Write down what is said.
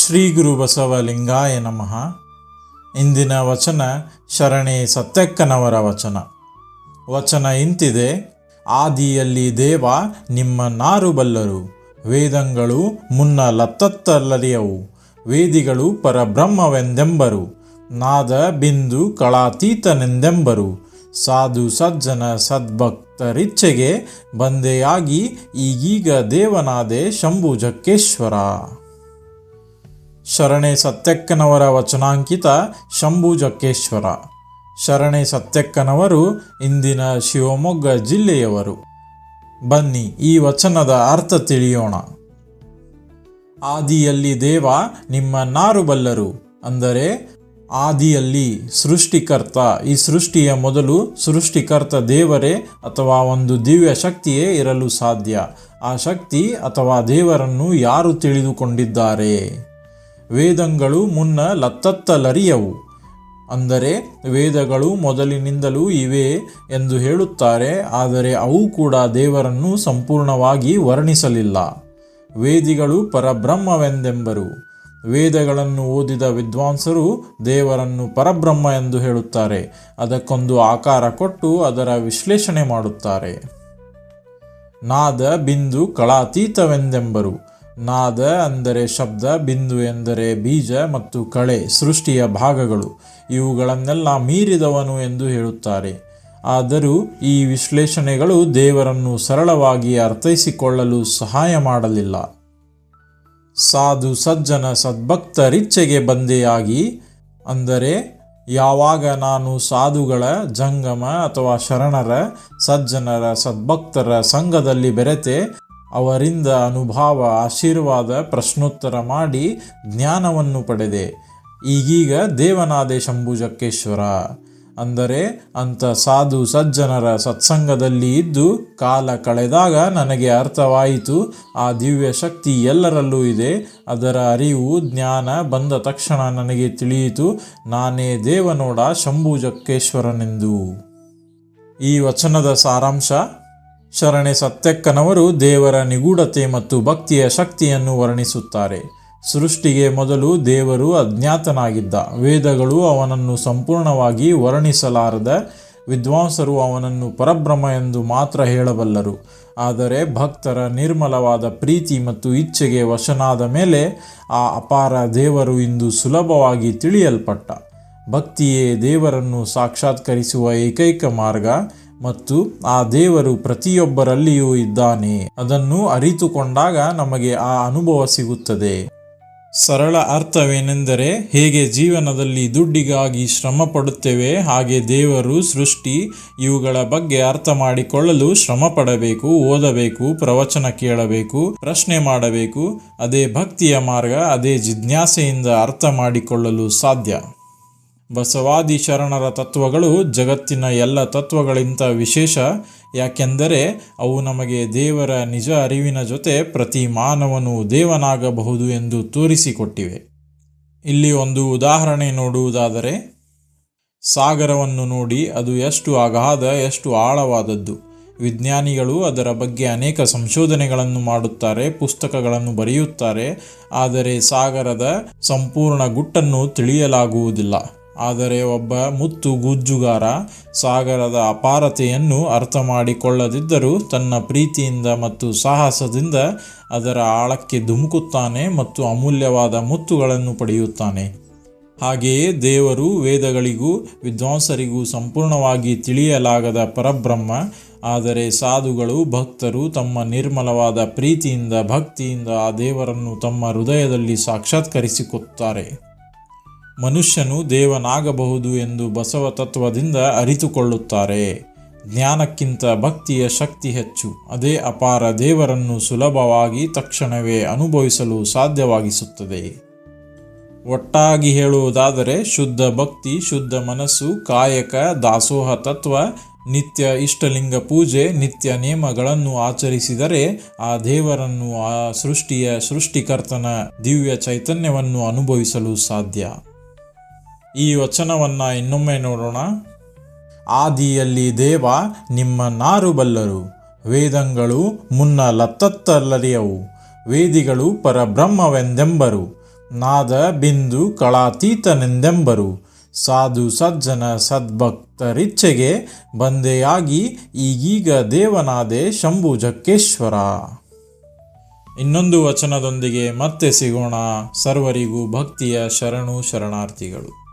ಶ್ರೀ ಗುರು ಬಸವಲಿಂಗಾಯ ನಮಃ. ಇಂದಿನ ವಚನ ಶರಣೆ ಸತ್ಯಕ್ಕನವರ ವಚನ ಇಂತಿದೆ: ಆದಿಯಲ್ಲಿ ದೇವ ನಿಮ್ಮನ್ನಾರು ಬಲ್ಲರು, ವೇದಂಗಳು ಮುನ್ನ ಲತ್ತತ್ತಲ್ಲರಿಯವು, ವೇದಿಗಳು ಪರಬ್ರಹ್ಮವೆಂದೆಂಬರು, ನಾದ ಬಿಂದು ಕಳಾತೀತನೆಂದೆಂಬರು, ಸಾಧು ಸಜ್ಜನ ಸದ್ಭಕ್ತರಿಚ್ಛೆಗೆ ಬಂದೆಯಾಗಿ ಈಗೀಗ ದೇವನಾದೆ ಶಂಭುಜಕ್ಕೇಶ್ವರ. ಶರಣೆ ಸತ್ಯಕ್ಕನವರ ವಚನಾಂಕಿತ ಶಂಭುಜಕ್ಕೇಶ್ವರ. ಶರಣೆ ಸತ್ಯಕ್ಕನವರು ಇಂದಿನ ಶಿವಮೊಗ್ಗ ಜಿಲ್ಲೆಯವರು. ಬನ್ನಿ ಈ ವಚನದ ಅರ್ಥ ತಿಳಿಯೋಣ. ಆದಿಯಲ್ಲಿ ದೇವ ನಿಮ್ಮನ್ನಾರು ಬಲ್ಲರು ಅಂದರೆ ಆದಿಯಲ್ಲಿ ಸೃಷ್ಟಿಕರ್ತ, ಈ ಸೃಷ್ಟಿಯ ಮೊದಲು ಸೃಷ್ಟಿಕರ್ತ ದೇವರೇ ಅಥವಾ ಒಂದು ದಿವ್ಯ ಶಕ್ತಿಯೇ ಇರಲು ಸಾಧ್ಯ. ಆ ಶಕ್ತಿ ಅಥವಾ ದೇವರನ್ನು ಯಾರು ತಿಳಿದುಕೊಂಡಿದ್ದಾರೆ? ವೇದಂಗಳು ಮುನ್ನ ಲತ್ತತ್ತಲರಿಯವು ಅಂದರೆ ವೇದಗಳು ಮೊದಲಿನಿಂದಲೂ ಇವೆ ಎಂದು ಹೇಳುತ್ತಾರೆ, ಆದರೆ ಅವು ಕೂಡ ದೇವರನ್ನು ಸಂಪೂರ್ಣವಾಗಿ ವರ್ಣಿಸಲಿಲ್ಲ. ವೇದಿಗಳು ಪರಬ್ರಹ್ಮವೆಂದೆಂಬರು. ವೇದಗಳನ್ನು ಓದಿದ ವಿದ್ವಾಂಸರು ದೇವರನ್ನು ಪರಬ್ರಹ್ಮ ಎಂದು ಹೇಳುತ್ತಾರೆ. ಅದಕ್ಕೊಂದು ಆಕಾರ ಕೊಟ್ಟು ಅದರ ವಿಶ್ಲೇಷಣೆ ಮಾಡುತ್ತಾರೆ. ನಾದ ಬಿಂದು ಕಳಾತೀತವೆಂದೆಂಬರು. ನಾದ ಅಂದರೆ ಶಬ್ದ, ಬಿಂದು ಎಂದರೆ ಬೀಜ ಮತ್ತು ಕಳೆ ಸೃಷ್ಟಿಯ ಭಾಗಗಳು. ಇವುಗಳನ್ನೆಲ್ಲ ಮೀರಿದವನು ಎಂದು ಹೇಳುತ್ತಾರೆ. ಆದರೂ ಈ ವಿಶ್ಲೇಷಣೆಗಳು ದೇವರನ್ನು ಸರಳವಾಗಿ ಅರ್ಥೈಸಿಕೊಳ್ಳಲು ಸಹಾಯ ಮಾಡಲಿಲ್ಲ. ಸಾಧು ಸಜ್ಜನ ಸದ್ಭಕ್ತರಿಚ್ಛೆಗೆ ಬಂದೆಯಾಗಿ ಅಂದರೆ ಯಾವಾಗ ನಾನು ಸಾಧುಗಳ ಜಂಗಮ ಅಥವಾ ಶರಣರ, ಸಜ್ಜನರ, ಸದ್ಭಕ್ತರ ಸಂಘದಲ್ಲಿ ಬೆರೆತೆ ಅವರಿಂದ ಅನುಭವ, ಆಶೀರ್ವಾದ, ಪ್ರಶ್ನೋತ್ತರ ಮಾಡಿ ಜ್ಞಾನವನ್ನು ಪಡೆದೆ, ಈಗೀಗ ದೇವನಾದೆ ಶಂಭುಜಕ್ಕೇಶ್ವರ. ಅಂದರೆ ಅಂಥ ಸಾಧು ಸಜ್ಜನರ ಸತ್ಸಂಗದಲ್ಲಿ ಇದ್ದು ಕಾಲ ಕಳೆದಾಗ ನನಗೆ ಅರ್ಥವಾಯಿತು, ಆ ದಿವ್ಯ ಶಕ್ತಿ ಎಲ್ಲರಲ್ಲೂ ಇದೆ. ಅದರ ಅರಿವು, ಜ್ಞಾನ ಬಂದ ತಕ್ಷಣ ನನಗೆ ತಿಳಿಯಿತು, ನಾನೇ ದೇವನೋಡ ಶಂಭುಜಕ್ಕೇಶ್ವರನೆಂದು. ಈ ವಚನದ ಸಾರಾಂಶ: ಶರಣೆ ಸತ್ಯಕ್ಕನವರು ದೇವರ ನಿಗೂಢತೆ ಮತ್ತು ಭಕ್ತಿಯ ಶಕ್ತಿಯನ್ನು ವರ್ಣಿಸುತ್ತಾರೆ. ಸೃಷ್ಟಿಗೆ ಮೊದಲು ದೇವರು ಅಜ್ಞಾತನಾಗಿದ್ದ. ವೇದಗಳು ಅವನನ್ನು ಸಂಪೂರ್ಣವಾಗಿ ವರ್ಣಿಸಲಾರದ. ವಿದ್ವಾಂಸರು ಅವನನ್ನು ಪರಬ್ರಹ್ಮ ಎಂದು ಮಾತ್ರ ಹೇಳಬಲ್ಲರು. ಆದರೆ ಭಕ್ತರ ನಿರ್ಮಲವಾದ ಪ್ರೀತಿ ಮತ್ತು ಇಚ್ಛೆಗೆ ವಶನಾದ ಮೇಲೆ ಆ ಅಪಾರ ದೇವರು ಇಂದು ಸುಲಭವಾಗಿ ತಿಳಿಯಲ್ಪಟ್ಟ. ಭಕ್ತಿಯೇ ದೇವರನ್ನು ಸಾಕ್ಷಾತ್ಕರಿಸುವ ಏಕೈಕ ಮಾರ್ಗ ಮತ್ತು ಆ ದೇವರು ಪ್ರತಿಯೊಬ್ಬರಲ್ಲಿಯೂ ಇದ್ದಾನೆ. ಅದನ್ನು ಅರಿತುಕೊಂಡಾಗ ನಮಗೆ ಆ ಅನುಭವ ಸಿಗುತ್ತದೆ. ಸರಳ ಅರ್ಥವೇನೆಂದರೆ, ಹೇಗೆ ಜೀವನದಲ್ಲಿ ದುಡ್ಡಿಗಾಗಿ ಶ್ರಮ ಪಡುತ್ತೇವೆ, ಹಾಗೆ ದೇವರು, ಸೃಷ್ಟಿ ಇವುಗಳ ಬಗ್ಗೆ ಅರ್ಥ ಮಾಡಿಕೊಳ್ಳಲು ಶ್ರಮ ಪಡಬೇಕು, ಓದಬೇಕು, ಪ್ರವಚನ ಕೇಳಬೇಕು, ಪ್ರಶ್ನೆ ಮಾಡಬೇಕು. ಅದೇ ಭಕ್ತಿಯ ಮಾರ್ಗ. ಅದೇ ಜಿಜ್ಞಾಸೆಯಿಂದ ಅರ್ಥ ಮಾಡಿಕೊಳ್ಳಲು ಸಾಧ್ಯ. ಬಸವಾದಿ ಶರಣರ ತತ್ವಗಳು ಜಗತ್ತಿನ ಎಲ್ಲ ತತ್ವಗಳಿಗಿಂತ ವಿಶೇಷ. ಯಾಕೆಂದರೆ ಅವು ನಮಗೆ ದೇವರ ನಿಜ ಅರಿವಿನ ಜೊತೆ ಪ್ರತಿ ಮಾನವನು ದೇವನಾಗಬಹುದು ಎಂದು ತೋರಿಸಿಕೊಟ್ಟಿವೆ. ಇಲ್ಲಿ ಒಂದು ಉದಾಹರಣೆ ನೋಡುವುದಾದರೆ, ಸಾಗರವನ್ನು ನೋಡಿ. ಅದು ಎಷ್ಟು ಅಗಾಧ, ಎಷ್ಟು ಆಳವಾದದ್ದು. ವಿಜ್ಞಾನಿಗಳು ಅದರ ಬಗ್ಗೆ ಅನೇಕ ಸಂಶೋಧನೆಗಳನ್ನು ಮಾಡುತ್ತಾರೆ, ಪುಸ್ತಕಗಳನ್ನು ಬರೆಯುತ್ತಾರೆ. ಆದರೆ ಸಾಗರದ ಸಂಪೂರ್ಣ ಗುಟ್ಟನ್ನು ತಿಳಿಯಲಾಗುವುದಿಲ್ಲ. ಆದರೆ ಒಬ್ಬ ಮುತ್ತು ಗುಜ್ಜುಗಾರ ಸಾಗರದ ಅಪಾರತೆಯನ್ನು ಅರ್ಥ ಮಾಡಿಕೊಳ್ಳದಿದ್ದರೂ ತನ್ನ ಪ್ರೀತಿಯಿಂದ ಮತ್ತು ಸಾಹಸದಿಂದ ಅದರ ಆಳಕ್ಕೆ ಧುಮುಕುತ್ತಾನೆ ಮತ್ತು ಅಮೂಲ್ಯವಾದ ಮುತ್ತುಗಳನ್ನು ಪಡೆಯುತ್ತಾನೆ. ಹಾಗೆಯೇ ದೇವರು ವೇದಗಳಿಗೂ ವಿದ್ವಾಂಸರಿಗೂ ಸಂಪೂರ್ಣವಾಗಿ ತಿಳಿಯಲಾಗದ ಪರಬ್ರಹ್ಮ. ಆದರೆ ಸಾಧುಗಳು, ಭಕ್ತರು ತಮ್ಮ ನಿರ್ಮಲವಾದ ಪ್ರೀತಿಯಿಂದ, ಭಕ್ತಿಯಿಂದ ಆ ದೇವರನ್ನು ತಮ್ಮ ಹೃದಯದಲ್ಲಿ ಸಾಕ್ಷಾತ್ಕರಿಸಿಕೊಳ್ತಾರೆ. ಮನುಷ್ಯನು ದೇವನಾಗಬಹುದು ಎಂದು ಬಸವ ತತ್ವದಿಂದ ಅರಿತುಕೊಳ್ಳುತ್ತಾರೆ. ಜ್ಞಾನಕ್ಕಿಂತ ಭಕ್ತಿಯ ಶಕ್ತಿ ಹೆಚ್ಚು. ಅದೇ ಅಪಾರ ದೇವರನ್ನು ಸುಲಭವಾಗಿ ತಕ್ಷಣವೇ ಅನುಭವಿಸಲು ಸಾಧ್ಯವಾಗಿಸುತ್ತದೆ. ಒಟ್ಟಾಗಿ ಹೇಳುವುದಾದರೆ, ಶುದ್ಧ ಭಕ್ತಿ, ಶುದ್ಧ ಮನಸ್ಸು, ಕಾಯಕ, ದಾಸೋಹ ತತ್ವ, ನಿತ್ಯ ಇಷ್ಟಲಿಂಗ ಪೂಜೆ, ನಿತ್ಯ ನೇಮಗಳನ್ನು ಆಚರಿಸಿದರೆ ಆ ದೇವರನ್ನು, ಆ ಸೃಷ್ಟಿಯ ಸೃಷ್ಟಿಕರ್ತನ ದಿವ್ಯ ಚೈತನ್ಯವನ್ನು ಅನುಭವಿಸಲು ಸಾಧ್ಯ. ಈ ವಚನವನ್ನು ಇನ್ನೊಮ್ಮೆ ನೋಡೋಣ. ಆದಿಯಲ್ಲಿ ದೇವ ನಿಮ್ಮನ್ನಾರು ಬಲ್ಲರು, ವೇದಂಗಳು ಮುನ್ನ ಲತ್ತತ್ತಲ್ಲರಿಯವು, ವೇದಿಗಳು ಪರಬ್ರಹ್ಮವೆಂದೆಂಬರು, ನಾದ ಬಿಂದು ಕಳಾತೀತನೆಂದೆಂಬರು. ಸಾಧು ಸಜ್ಜನ ಸದ್ಭಕ್ತರಿಚ್ಛೆಗೆ ಬಂದೆಯಾಗಿ ಈಗೀಗ ದೇವನಾದೆ ಶಂಭು ಜಕ್ಕೇಶ್ವರ. ಇನ್ನೊಂದು ವಚನದೊಂದಿಗೆ ಮತ್ತೆ ಸಿಗೋಣ. ಸರ್ವರಿಗೂ ಭಕ್ತಿಯ ಶರಣು ಶರಣಾರ್ಥಿಗಳು.